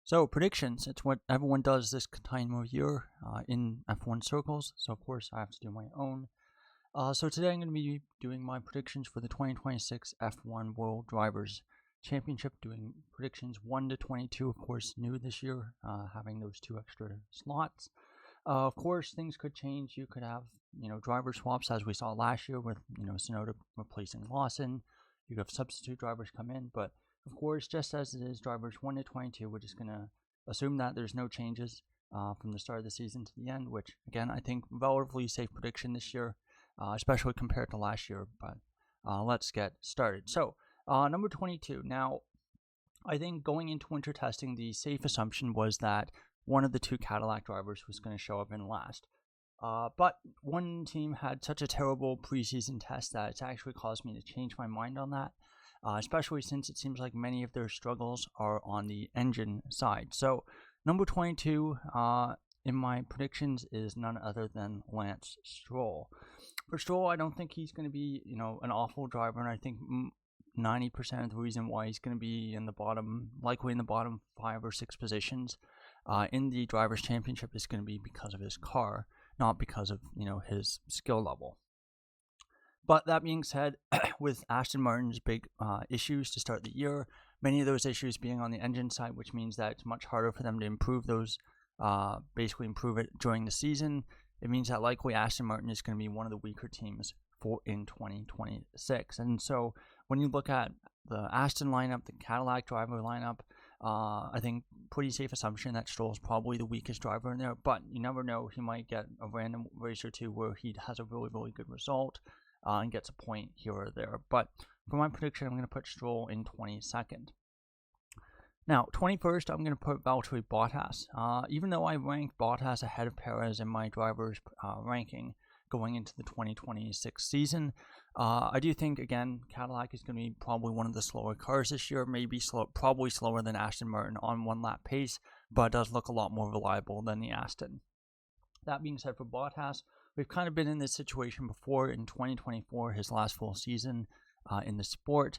So predictions, it's what everyone does this time of year in F1 circles. So of course I have to do my own. So today I'm going to be doing my predictions for the 2026 F1 World Drivers Championship, doing predictions 1 to 22, of course new this year, having those 2 extra slots. Of course things could change. You could have, driver swaps as we saw last year with, Tsunoda replacing Lawson. You have substitute drivers come in, but of course, just as it is drivers 1 to 22, we're just going to assume that there's no changes from the start of the season to the end, which, again, I think relatively safe prediction this year, especially compared to last year. But let's get started. So, number 22. Now, I think going into winter testing, the safe assumption was that one of the 2 Cadillac drivers was going to show up in last. But one team had such a terrible preseason test that it's actually caused me to change my mind on that. Especially since it seems like many of their struggles are on the engine side. So, number 22 in my predictions is none other than Lance Stroll. For Stroll, I don't think he's going to be, an awful driver, and I think 90% of the reason why he's going to be likely in the bottom 5 or 6 positions in the Drivers' Championship is going to be because of his car, not because of, his skill level. But that being said, with Aston Martin's big issues to start the year, many of those issues being on the engine side, which means that it's much harder for them to improve those, basically improve it during the season. It means that likely Aston Martin is going to be one of the weaker teams in 2026. And so when you look at the Aston lineup, the Cadillac driver lineup, I think pretty safe assumption that Stroll is probably the weakest driver in there. But you never know, he might get a random race or two where he has a really, really good result. And gets a point here or there. But for my prediction, I'm going to put Stroll in 22nd. Now, 21st, I'm going to put Valtteri Bottas. Even though I ranked Bottas ahead of Perez in my drivers' ranking going into the 2026 season, I do think, again, Cadillac is going to be probably one of the slower cars this year, probably slower than Aston Martin on one-lap pace, but does look a lot more reliable than the Aston. That being said, for Bottas, we've kind of been in this situation before in 2024, his last full season in the sport.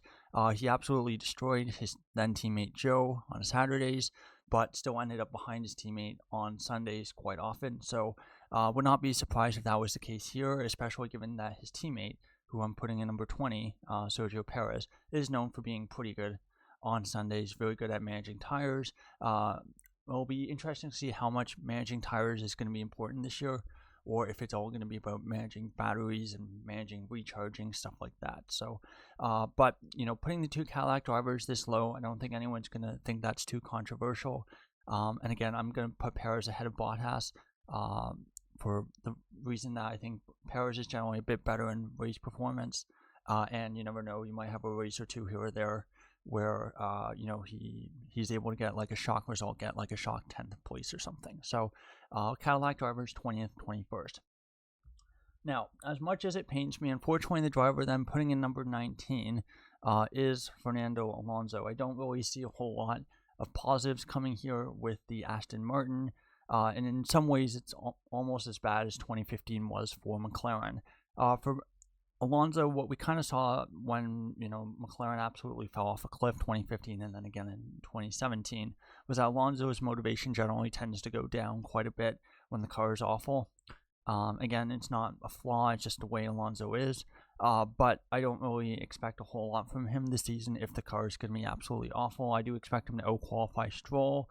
He absolutely destroyed his then teammate Joe on Saturdays, but still ended up behind his teammate on Sundays quite often. So would not be surprised if that was the case here, especially given that his teammate, who I'm putting in number 20, Sergio Perez, is known for being pretty good on Sundays, very good at managing tires. It'll be interesting to see how much managing tires is going to be important this year, or if it's all going to be about managing batteries and managing recharging, stuff like that. So, but, putting the 2 Cadillac drivers this low, I don't think anyone's going to think that's too controversial. And again, I'm going to put Perez ahead of Bottas for the reason that I think Perez is generally a bit better in race performance. And you never know, you might have a race or two here or there where, he's able to get like a shock result, get like a shock 10th place or something. So, Cadillac drivers 20th, 21st. Now, as much as it pains me, unfortunately, the driver then putting in number 19 is Fernando Alonso. I don't really see a whole lot of positives coming here with the Aston Martin, and in some ways, it's almost as bad as 2015 was for McLaren. For Alonso, what we kind of saw when, McLaren absolutely fell off a cliff 2015 and then again in 2017 was that Alonso's motivation generally tends to go down quite a bit when the car is awful. Again, it's not a flaw, it's just the way Alonso is. But I don't really expect a whole lot from him this season if the car is going to be absolutely awful. I do expect him to out-qualify Stroll,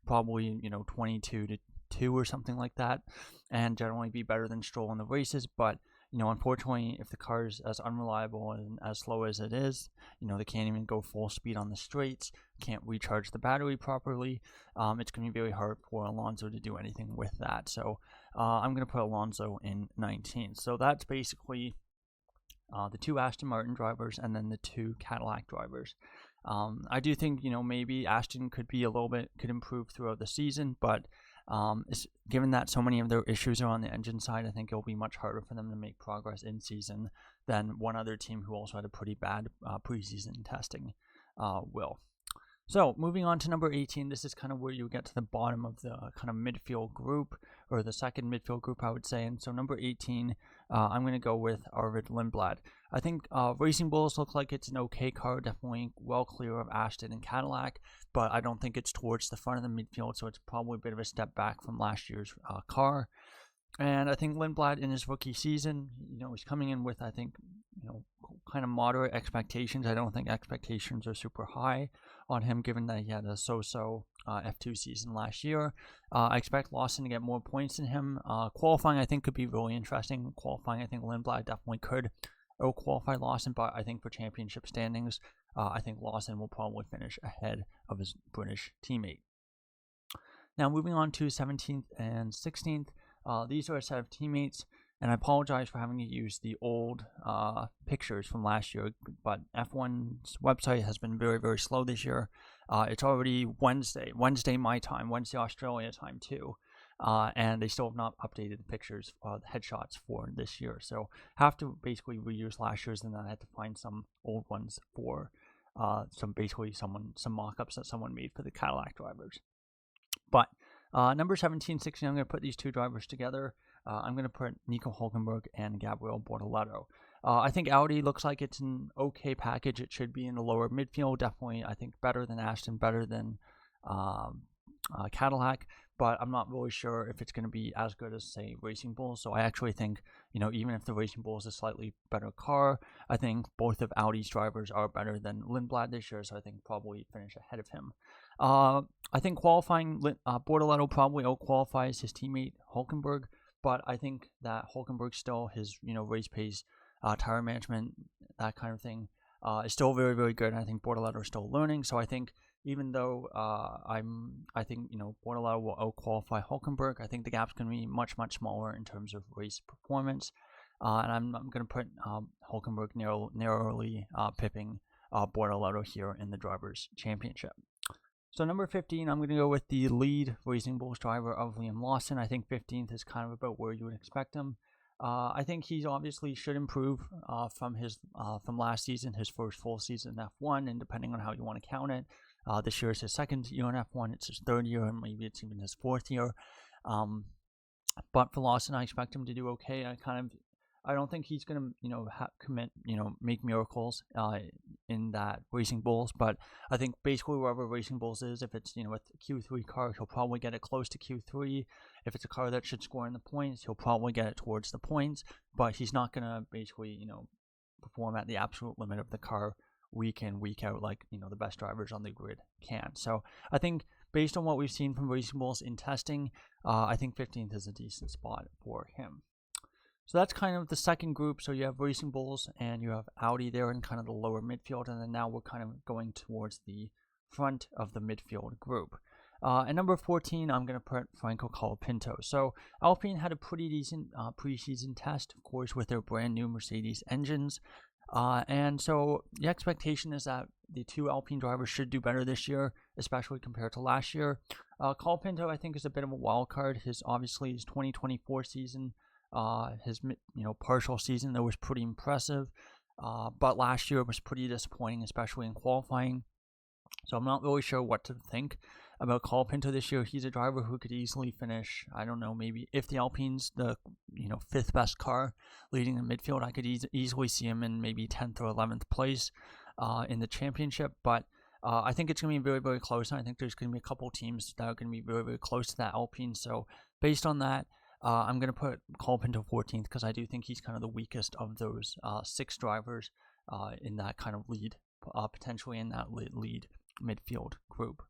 probably, 22 to 2 or something like that, and generally be better than Stroll in the races, but unfortunately, if the car is as unreliable and as slow as it is, they can't even go full speed on the straights, can't recharge the battery properly, it's going to be very hard for Alonso to do anything with that. So I'm going to put Alonso in 19. So that's basically the 2 Aston Martin drivers and then the 2 Cadillac drivers. I do think, maybe Aston could improve throughout the season, but given that so many of their issues are on the engine side, I think it'll be much harder for them to make progress in season than one other team who also had a pretty bad preseason testing will. So moving on to number 18, this is kind of where you get to the bottom of the kind of midfield group, or the second midfield group, I would say. And so number 18, I'm going to go with Arvid Lindblad. I think Racing Bulls look like it's an okay car, definitely well clear of Aston and Cadillac, but I don't think it's towards the front of the midfield, so it's probably a bit of a step back from last year's car. And I think Lindblad in his rookie season, he's coming in with, I think, kind of moderate expectations. I don't think expectations are super high on him, given that he had a so-so F2 season last year. I expect Lawson to get more points than him. Qualifying, I think, could be really interesting. Qualifying, I think Lindblad definitely could qualify Lawson, but I think for championship standings, I think Lawson will probably finish ahead of his British teammate. Now, moving on to 17th and 16th. These are a set of teammates, and I apologize for having to use the old pictures from last year, but F1's website has been very, very slow this year. It's already Wednesday my time, Wednesday Australia time too, and they still have not updated the pictures, the headshots for this year. So have to basically reuse last year's, and then I had to find some old ones for some mock-ups that someone made for the Cadillac drivers. But number 17, 16, I'm going to put these two drivers together. I'm going to put Nico Hülkenberg and Gabriel Bortoleto. I think Audi looks like it's an okay package. It should be in the lower midfield. Definitely, I think, better than Aston, better than Cadillac. But I'm not really sure if it's going to be as good as, say, Racing Bulls. So I actually think, even if the Racing Bulls is a slightly better car, I think both of Audi's drivers are better than Lindblad this year. So I think probably finish ahead of him. I think qualifying, Bortoleto probably out-qualifies his teammate Hülkenberg, but I think that Hülkenberg still, his, race pace, tire management, that kind of thing, is still very, very good, and I think Bortoleto is still learning, so I think even though I think Bortoleto will out-qualify Hülkenberg, I think the gap's going to be much, much smaller in terms of race performance, and I'm going to put Hülkenberg narrowly pipping Bortoleto here in the Drivers' Championship. So number 15, I'm going to go with the lead Racing Bulls driver of Liam Lawson. I think 15th is kind of about where you would expect him. I think he obviously should improve from last season, his first full season in F1, and depending on how you want to count it, this year is his second year in F1, it's his third year, and maybe it's even his fourth year. But for Lawson, I expect him to do okay. I don't think he's going to, make miracles in that Racing Bulls, but I think basically wherever Racing Bulls is, if it's, a Q3 car, he'll probably get it close to Q3. If it's a car that should score in the points, he'll probably get it towards the points, but he's not going to basically, perform at the absolute limit of the car week in, week out like, the best drivers on the grid can. So I think based on what we've seen from Racing Bulls in testing, I think 15th is a decent spot for him. So that's kind of the second group. So you have Racing Bulls and you have Audi there in kind of the lower midfield. And then now we're kind of going towards the front of the midfield group. At number 14, I'm going to put Franco Colapinto. So Alpine had a pretty decent preseason test, of course, with their brand new Mercedes engines. And so the expectation is that the two Alpine drivers should do better this year, especially compared to last year. Colapinto, I think, is a bit of a wild card. His 2024 season, his partial season that was pretty impressive, but last year was pretty disappointing, especially in qualifying. So I'm not really sure what to think about Colapinto this year. He's a driver who could easily finish, I don't know, maybe if the Alpine's the fifth best car leading the midfield, I could easily see him in maybe 10th or 11th place in the championship. But I think it's going to be very, very close. And I think there's going to be a couple teams that are going to be very, very close to that Alpine. So based on that, I'm going to put Colapinto 14th because I do think he's kind of the weakest of those 6 drivers in that kind of lead, potentially in that lead midfield group.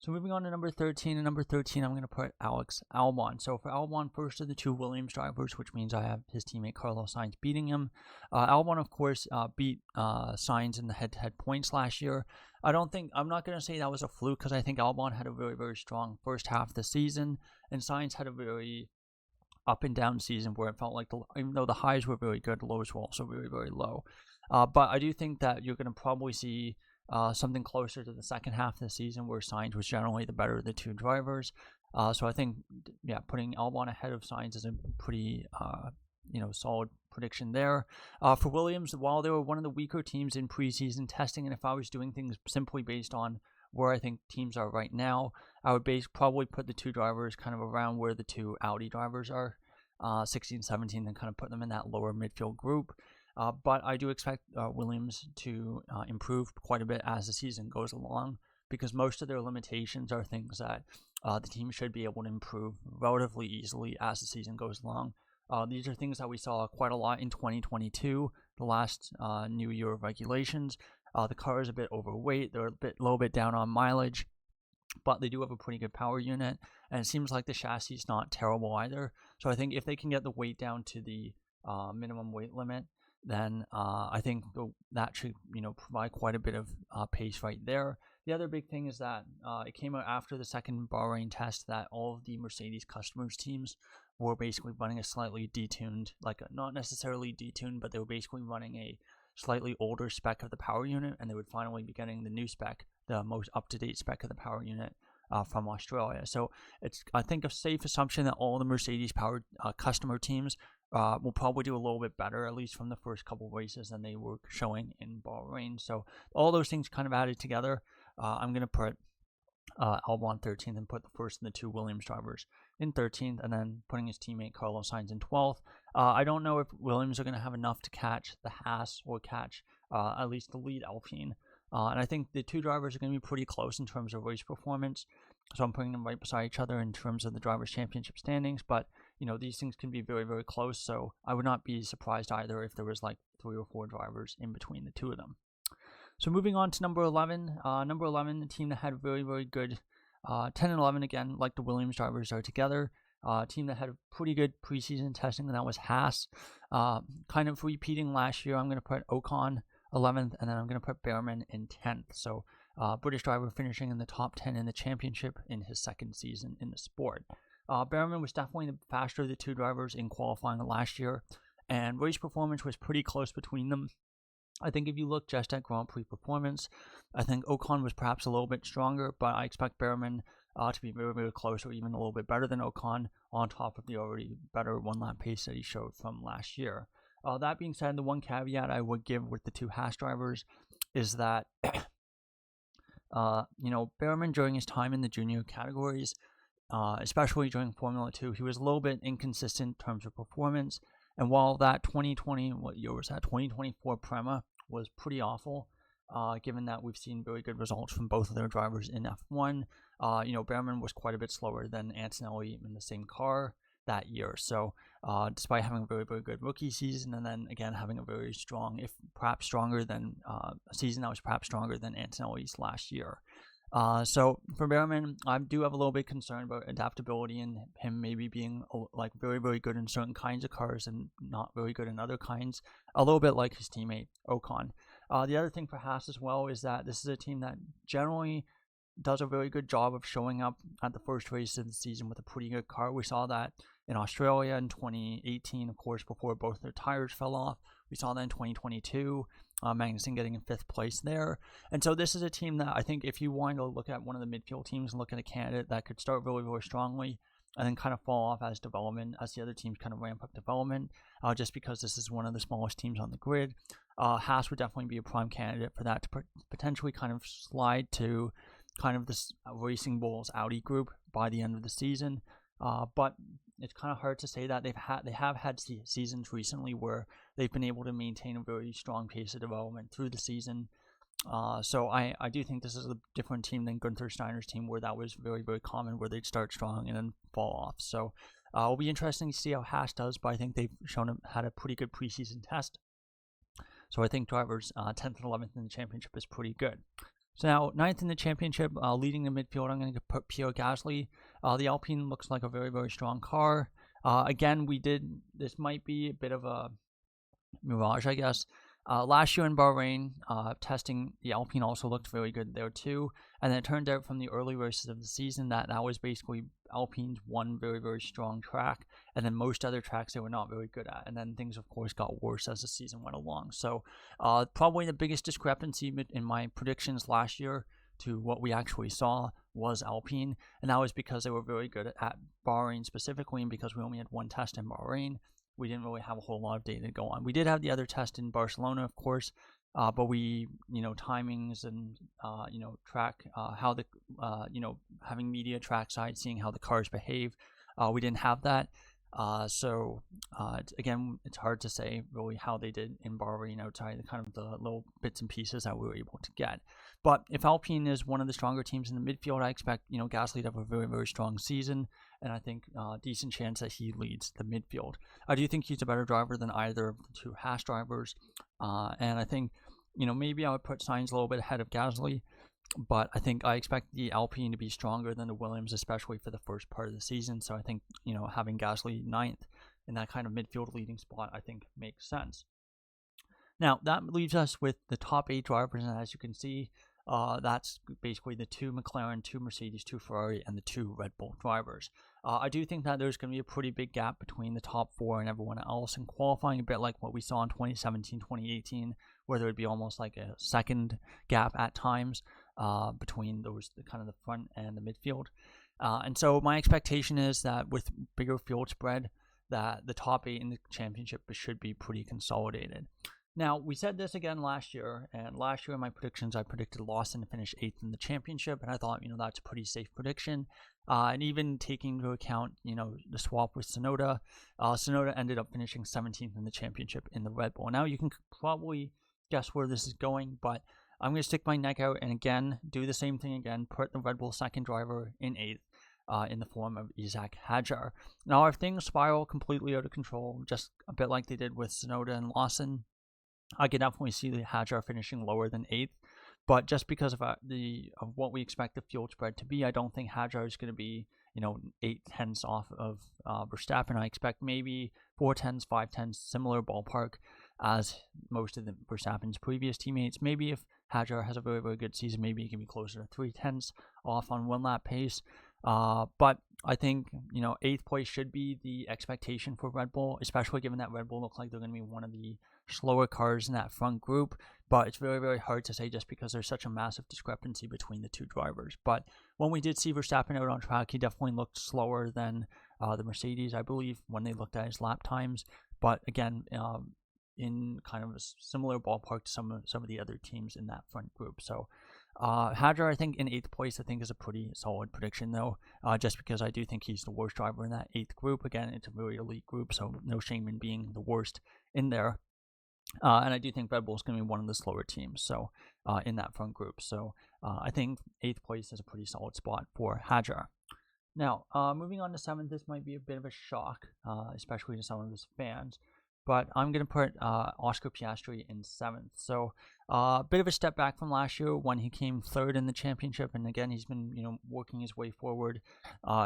So moving on to number 13. And number 13, I'm going to put Alex Albon. So for Albon, first of the 2 Williams drivers, which means I have his teammate Carlos Sainz beating him. Albon, of course, beat Sainz in the head-to-head points last year. I'm not going to say that was a fluke because I think Albon had a very, very strong first half of the season, and Sainz had a very up and down season where it felt like even though the highs were very good, the lows were also very, very low. But I do think that you're going to probably see something closer to the second half of the season where Sainz was generally the better of the 2 drivers. So I think, putting Albon ahead of Sainz is a pretty, solid prediction there. For Williams, while they were one of the weaker teams in preseason testing, and if I was doing things simply based on where I think teams are right now, I would probably put the 2 drivers kind of around where the 2 Audi drivers are. 16th, 17th, and kind of put them in that lower midfield group. But I do expect Williams to improve quite a bit as the season goes along, because most of their limitations are things that the team should be able to improve relatively easily as the season goes along. These are things that we saw quite a lot in 2022, the last new year of regulations. The car is a bit overweight, they're a little bit down on mileage, but they do have a pretty good power unit, and it seems like the chassis is not terrible either. So I think if they can get the weight down to the minimum weight limit, then I think that should provide quite a bit of pace right there. The other big thing is that it came out after the second Bahrain test that all of the Mercedes customers teams were basically running a slightly detuned, not necessarily detuned, but they were basically running a slightly older spec of the power unit, and they would finally be getting the new spec, the most up-to-date spec of the power unit from Australia. So it's, I think, a safe assumption that all the Mercedes powered customer teams will probably do a little bit better, at least from the first couple races, than they were showing in Bahrain. So all those things kind of added together, I'm going to put Albon 13th and put the first and the two Williams drivers in 13th, and then putting his teammate Carlos Sainz in 12th. I don't know if Williams are going to have enough to catch the Haas or catch at least the lead Alpine. And I think the two drivers are going to be pretty close in terms of race performance. So I'm putting them right beside each other in terms of the Drivers' Championship standings. But, these things can be very, very close. So I would not be surprised either if there was like 3 or 4 drivers in between the two of them. So moving on to number 11. Number 11, the team that had very, very good 10 and 11, again, like the Williams drivers are together. Team that had a pretty good preseason testing, and that was Haas. Kind of repeating last year, I'm going to put Ocon 11th, and then I'm going to put Behrman in 10th. So British driver finishing in the top 10 in the championship in his second season in the sport. Behrman was definitely the faster of the two drivers in qualifying last year, and race performance was pretty close between them. I think if you look just at Grand Prix performance, I think Ocon was perhaps a little bit stronger, but I expect Behrman to be very, very close or even a little bit better than Ocon, on top of the already better one-lap pace that he showed from last year. That being said, the one caveat I would give with the two Haas drivers is that, Behrman during his time in the junior categories, especially during Formula 2, he was a little bit inconsistent in terms of performance. And while that 2024 Prema was pretty awful, given that we've seen very good results from both of their drivers in F1, Behrman was quite a bit slower than Antonelli in the same car that year. So despite having a very, very good rookie season, and then again having a very strong, if perhaps stronger than a season that was perhaps stronger than Antonelli's last year. So for Behrman, I do have a little bit concerned about adaptability and him maybe being very, very good in certain kinds of cars and not very good in other kinds, a little bit like his teammate Ocon. The other thing for Haas as well is that this is a team that generally does a very good job of showing up at the first race of the season with a pretty good car. We saw that in Australia in 2018, of course, before both their tires fell off. We saw that in 2022, Magnussen getting in 5th place there. And so this is a team that I think if you want to look at one of the midfield teams and look at a candidate that could start really, really strongly and then kind of fall off as the other teams kind of ramp up development, just because this is one of the smallest teams on the grid, Haas would definitely be a prime candidate for that to potentially kind of slide to kind of this Racing Bulls Audi group by the end of the season. But it's kind of hard to say that they have had seasons recently where they've been able to maintain a very strong pace of development through the season. So I do think this is a different team than Gunther Steiner's team, where that was very, very common, where they'd start strong and then fall off. So it'll be interesting to see how Haas does, but I think they've had a pretty good preseason test. So I think drivers 10th and 11th in the championship is pretty good. So now, 9th in the championship, leading the midfield, I'm going to put Pierre Gasly. The Alpine looks like a very, very strong car. Again, this might be a bit of a mirage, I guess. Last year in Bahrain, testing, the Alpine also looked very good there too. And then it turned out from the early races of the season that was basically Alpine's one very, very strong track. And then most other tracks they were not very good at. And then things, of course, got worse as the season went along. So probably the biggest discrepancy in my predictions last year to what we actually saw was Alpine. And that was because they were very good at Bahrain specifically, and because we only had one test in Bahrain, we didn't really have a whole lot of data to go on. We did have the other test in Barcelona, of course, but we, timings and, track, how the, having media trackside, seeing how the cars behave. We didn't have that. Again, it's hard to say really how they did in Bahrain outside the kind of the little bits and pieces that we were able to get. But if Alpine is one of the stronger teams in the midfield, I expect Gasly to have a very, very strong season, and I think decent chance that he leads the midfield. I do think he's a better driver than either of the two Haas drivers, and I think maybe I would put Sainz a little bit ahead of Gasly. But I expect the Alpine to be stronger than the Williams, especially for the first part of the season. So I think, having Gasly ninth in that kind of midfield leading spot, I think makes sense. Now, that leaves us with the top 8 drivers, and as you can see, that's basically the 2 McLaren, 2 Mercedes, 2 Ferrari, and the 2 Red Bull drivers. I do think that there's going to be a pretty big gap between the top 4 and everyone else in qualifying, a bit like what we saw in 2017, 2018, where there would be almost like a second gap at times between those, kind of the front and the midfield. And so my expectation is that with bigger field spread, that the top 8 in the championship should be pretty consolidated. Now, we said this again last year, and last year in my predictions, I predicted Lawson to finish 8th in the championship, and I thought, that's a pretty safe prediction. And even taking into account, the swap with Tsunoda, Tsunoda ended up finishing 17th in the championship in the Red Bull. Now, you can probably guess where this is going, but I'm going to stick my neck out and again, do the same thing again, put the Red Bull second driver in 8th. In the form of Isaac Hadjar. Now, if things spiral completely out of control, just a bit like they did with Tsunoda and Lawson, I could definitely see the Hadjar finishing lower than 8th. But just because of what we expect the field spread to be, I don't think Hadjar is going to be 8 tenths off of Verstappen. I expect maybe 4 tenths, 5 tenths, similar ballpark as most of the Verstappen's previous teammates. Maybe if Hadjar has a very, very good season, maybe he can be closer to 3 tenths off on 1 lap pace. But I think 8th place should be the expectation for Red Bull, especially given that Red Bull look like they're going to be one of the slower cars in that front group. But it's very, very hard to say just because there's such a massive discrepancy between the two drivers. But when we did see Verstappen out on track, he definitely looked slower than the Mercedes, I believe, when they looked at his lap times. But again, in kind of a similar ballpark to some of the other teams in that front group. So Hadjar, I think in 8th place, I think is a pretty solid prediction though, just because I do think he's the worst driver in that 8th group. Again, it's a very elite group, so no shame in being the worst in there. And I do think Red Bull is going to be one of the slower teams, so in that front group. So I think 8th place is a pretty solid spot for Hadjar. Now, moving on to 7th, this might be a bit of a shock, especially to some of his fans. But I'm going to put Oscar Piastri in 7th. So a bit of a step back from last year when he came 3rd in the championship. And again, he's been working his way forward.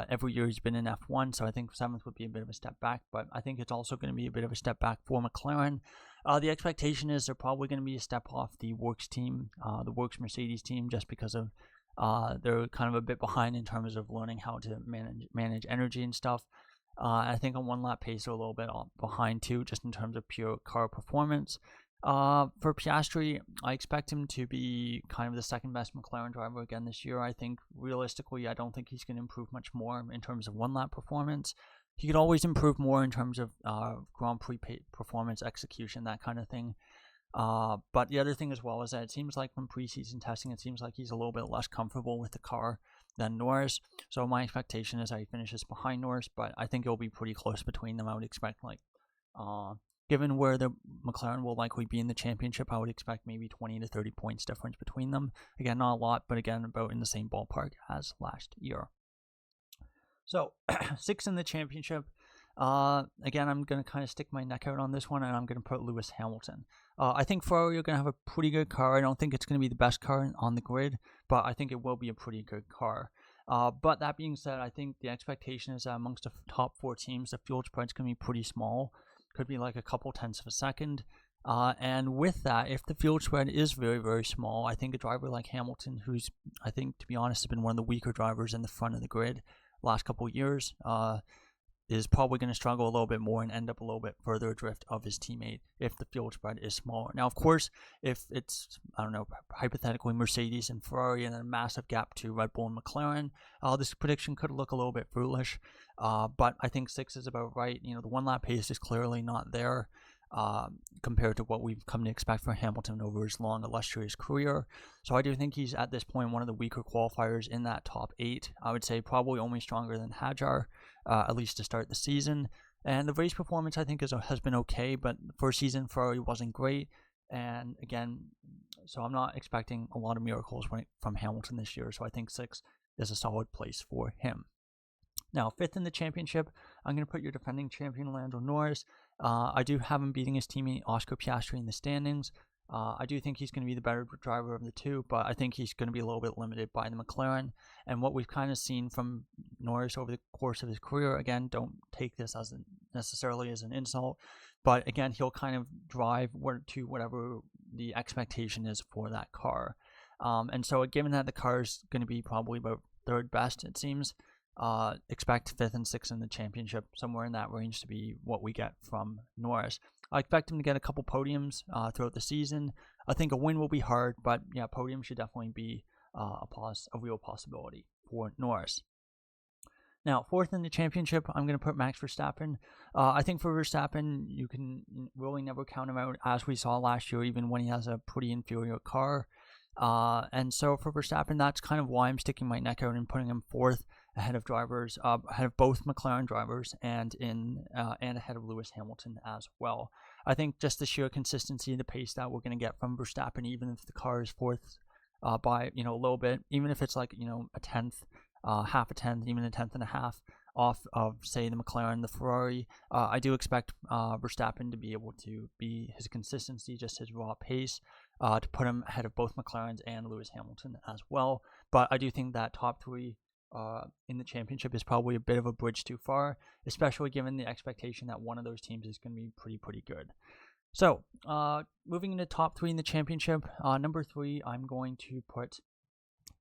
Every year he's been in F1. So I think 7th would be a bit of a step back. But I think it's also going to be a bit of a step back for McLaren. The expectation is they're probably going to be a step off the Works team, the Works Mercedes team, just because of they're kind of a bit behind in terms of learning how to manage energy and stuff. I think on 1 lap pace they're a little bit behind too, just in terms of pure car performance. For Piastri, I expect him to be kind of the second best McLaren driver again this year. I think realistically, I don't think he's going to improve much more in terms of 1 lap performance. He could always improve more in terms of Grand Prix performance, execution, that kind of thing. But the other thing as well is that it seems like from preseason testing, it seems like he's a little bit less comfortable with the car than Norris. So my expectation is that he finishes behind Norris, but I think it'll be pretty close between them. I would expect given where the McLaren will likely be in the championship, I would expect maybe 20 to 30 points difference between them. Again, not a lot, but again, about in the same ballpark as last year. So 6th in the championship. Again, I'm going to kind of stick my neck out on this one, and I'm going to put Lewis Hamilton. I think Ferrari are going to have a pretty good car. I don't think it's going to be the best car on the grid, but I think it will be a pretty good car. But that being said, I think the expectation is that amongst the top 4 teams, the field spread's going to be pretty small. Could be like a couple tenths of a second. And with that, if the field spread is very, very small, I think a driver like Hamilton, who's, I think, to be honest, has been one of the weaker drivers in the front of the grid last couple of years, is probably going to struggle a little bit more and end up a little bit further adrift of his teammate if the field spread is smaller. Now, of course, if it's, I don't know, hypothetically Mercedes and Ferrari and then a massive gap to Red Bull and McLaren, this prediction could look a little bit foolish, but I think 6 is about right. The 1 lap pace is clearly not there compared to what we've come to expect from Hamilton over his long, illustrious career. So I do think he's at this point one of the weaker qualifiers in that top 8. I would say probably only stronger than Hadjar, at least to start the season. And the race performance, I think, has been okay, but first season Ferrari wasn't great. And again, so I'm not expecting a lot of miracles from Hamilton this year. So I think 6 is a solid place for him. Now, 5th in the championship, I'm going to put your defending champion, Lando Norris. I do have him beating his teammate, Oscar Piastri, in the standings. I do think he's going to be the better driver of the two, but I think he's going to be a little bit limited by the McLaren. And what we've kind of seen from Norris over the course of his career, again, don't take this as necessarily as an insult, but again, he'll kind of drive to whatever the expectation is for that car. And so given that the car is going to be probably about 3rd best, it seems, expect 5th and 6th in the championship, somewhere in that range, to be what we get from Norris. I expect him to get a couple podiums throughout the season. I think a win will be hard, but yeah, podium should definitely be a real possibility for Norris. Now, 4th in the championship, I'm going to put Max Verstappen. I think for Verstappen, you can really never count him out, as we saw last year, even when he has a pretty inferior car. And so for Verstappen, that's kind of why I'm sticking my neck out and putting him 4th ahead of drivers, ahead of both McLaren drivers, and ahead of Lewis Hamilton as well. I think just the sheer consistency, the pace that we're going to get from Verstappen, even if the car is 4th by a little bit, even if it's like a 10th, half a 10th, even a 10th and a half off of, say, the McLaren, the Ferrari, I do expect Verstappen to be able to be his consistency, just his raw pace, to put him ahead of both McLarens and Lewis Hamilton as well. But I do think that top 3 in the championship is probably a bit of a bridge too far, especially given the expectation that one of those teams is going to be pretty good. So, moving into top 3 in the championship, number 3, I'm going to put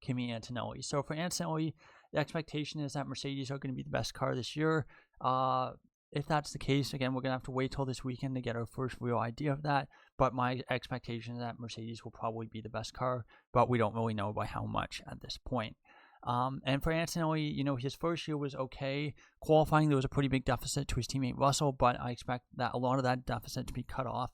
Kimi Antonelli. So for Antonelli, the expectation is that Mercedes are going to be the best car this year. If that's the case, again, we're going to have to wait till this weekend to get our first real idea of that. But my expectation is that Mercedes will probably be the best car, but we don't really know by how much at this point. And for Antonelli, his first year was okay. Qualifying, there was a pretty big deficit to his teammate Russell, but I expect that a lot of that deficit to be cut off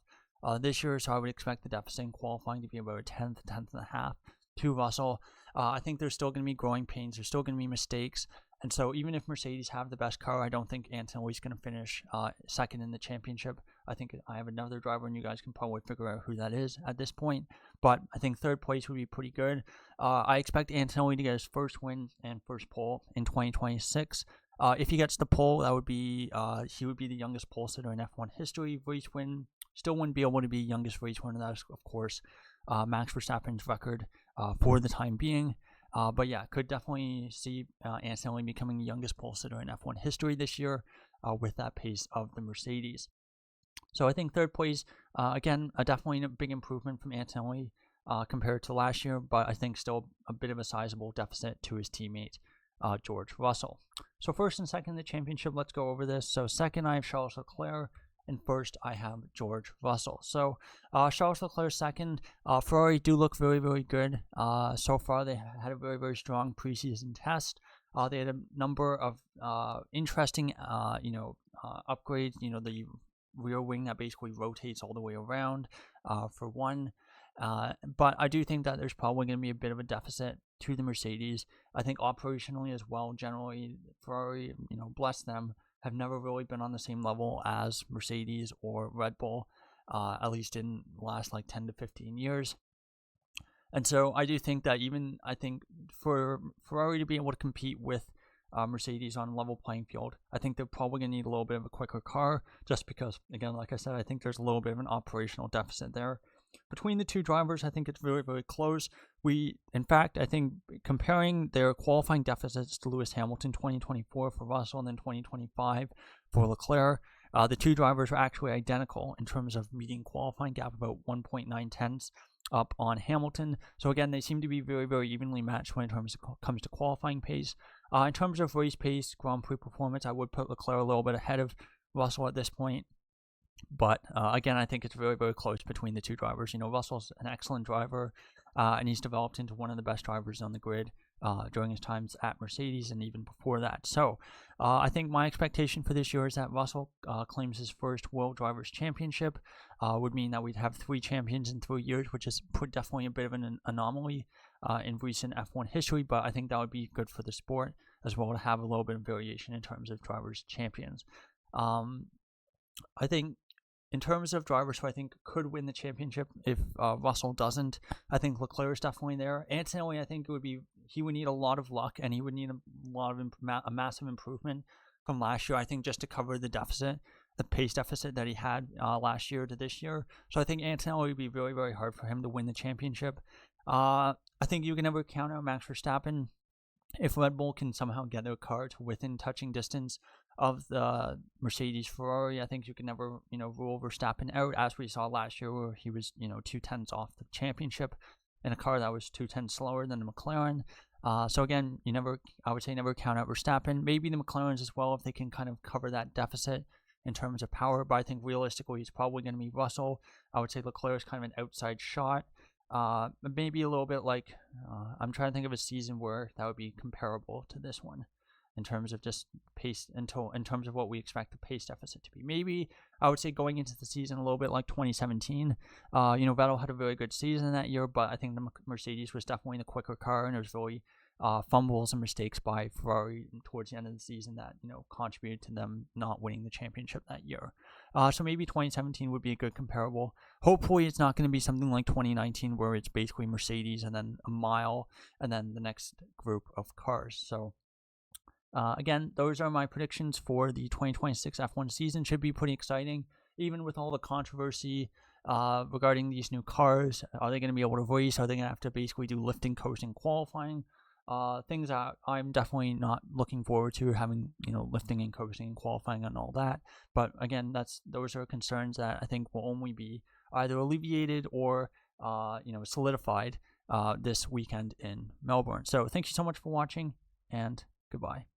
this year. So I would expect the deficit in qualifying to be about a 10th and a half to Russell. I think there's still going to be growing pains. There's still going to be mistakes. And so even if Mercedes have the best car, I don't think Antonelli's going to finish 2nd in the championship. I think I have another driver, and you guys can probably figure out who that is at this point. But I think 3rd place would be pretty good. I expect Antonelli to get his first win and first pole in 2026. If he gets the pole, that would be he would be the youngest pole sitter in F1 history. Race win, still wouldn't be able to be youngest race winner. That's, of course, Max Verstappen's record for the time being. But yeah, could definitely see Antonelli becoming the youngest pole sitter in F1 history this year with that pace of the Mercedes. So I think 3rd place, again, definitely a big improvement from Antonelli compared to last year, but I think still a bit of a sizable deficit to his teammate, George Russell. So 1st and 2nd in the championship, let's go over this. So 2nd, I have Charles Leclerc. And 1st, I have George Russell. So Charles Leclerc 2nd. Ferrari do look very good. So far, they had a very strong preseason test. They had a number of interesting, upgrades. The rear wing that basically rotates all the way around, for one. But I do think that there's probably going to be a bit of a deficit to the Mercedes. I think operationally as well, generally, Ferrari, bless them, have never really been on the same level as Mercedes or Red Bull, at least in the last 10 to 15 years. And so I do think that I think for Ferrari to be able to compete with Mercedes on a level playing field, I think they're probably going to need a little bit of a quicker car, just because, again, like I said, I think there's a little bit of an operational deficit there. Between the two drivers, I think it's very close. In fact, I think comparing their qualifying deficits to Lewis Hamilton 2024 for Russell and then 2025 for Leclerc, the two drivers are actually identical in terms of median qualifying gap, about 1.9 tenths up on Hamilton. So again, they seem to be very evenly matched when it comes to qualifying pace. In terms of race pace, Grand Prix performance, I would put Leclerc a little bit ahead of Russell at this point. But again, I think it's very close between the two drivers. Russell's an excellent driver, and he's developed into one of the best drivers on the grid during his times at Mercedes and even before that. So I think my expectation for this year is that Russell claims his first World Drivers' Championship. Would mean that we'd have 3 champions in 3 years, which is definitely a bit of an anomaly in recent F1 history, but I think that would be good for the sport as well to have a little bit of variation in terms of drivers' champions. I think in terms of drivers who I think could win the championship if Russell doesn't, I think Leclerc is definitely there. Antonelli, I think he would need a lot of luck, and he would need a massive improvement from last year, I think, just to cover the deficit, the pace deficit that he had last year to this year. So I think Antonelli would be very, very hard for him to win the championship. I think you can never count out Max Verstappen. If Red Bull can somehow get their car to within touching distance of the Mercedes Ferrari, I think you can never, rule Verstappen out, as we saw last year where he was, 2/10 off the championship in a car that was 2/10 slower than the McLaren. So again, I would say never count out Verstappen. Maybe the McLarens as well if they can kind of cover that deficit in terms of power, but I think realistically he's probably going to be Russell. I would say Leclerc is kind of an outside shot. Maybe a little bit like, I'm trying to think of a season where that would be comparable to this one in terms of just pace, in terms of what we expect the pace deficit to be. Maybe I would say going into the season a little bit like 2017. Vettel had a very good season that year, but I think the Mercedes was definitely the quicker car, and there was really fumbles and mistakes by Ferrari towards the end of the season that contributed to them not winning the championship that year. So maybe 2017 would be a good comparable. Hopefully it's not going to be something like 2019 where it's basically Mercedes and then a mile and then the next group of cars. So again, those are my predictions for the 2026 F1 season. Should be pretty exciting, even with all the controversy regarding these new cars. Are they going to be able to race? Are they going to have to basically do lifting, coasting, qualifying? Things that I'm definitely not looking forward to, having lifting and coasting and qualifying and all that. But again, those are concerns that I think will only be either alleviated or solidified this weekend in Melbourne. So thank you so much for watching, and goodbye.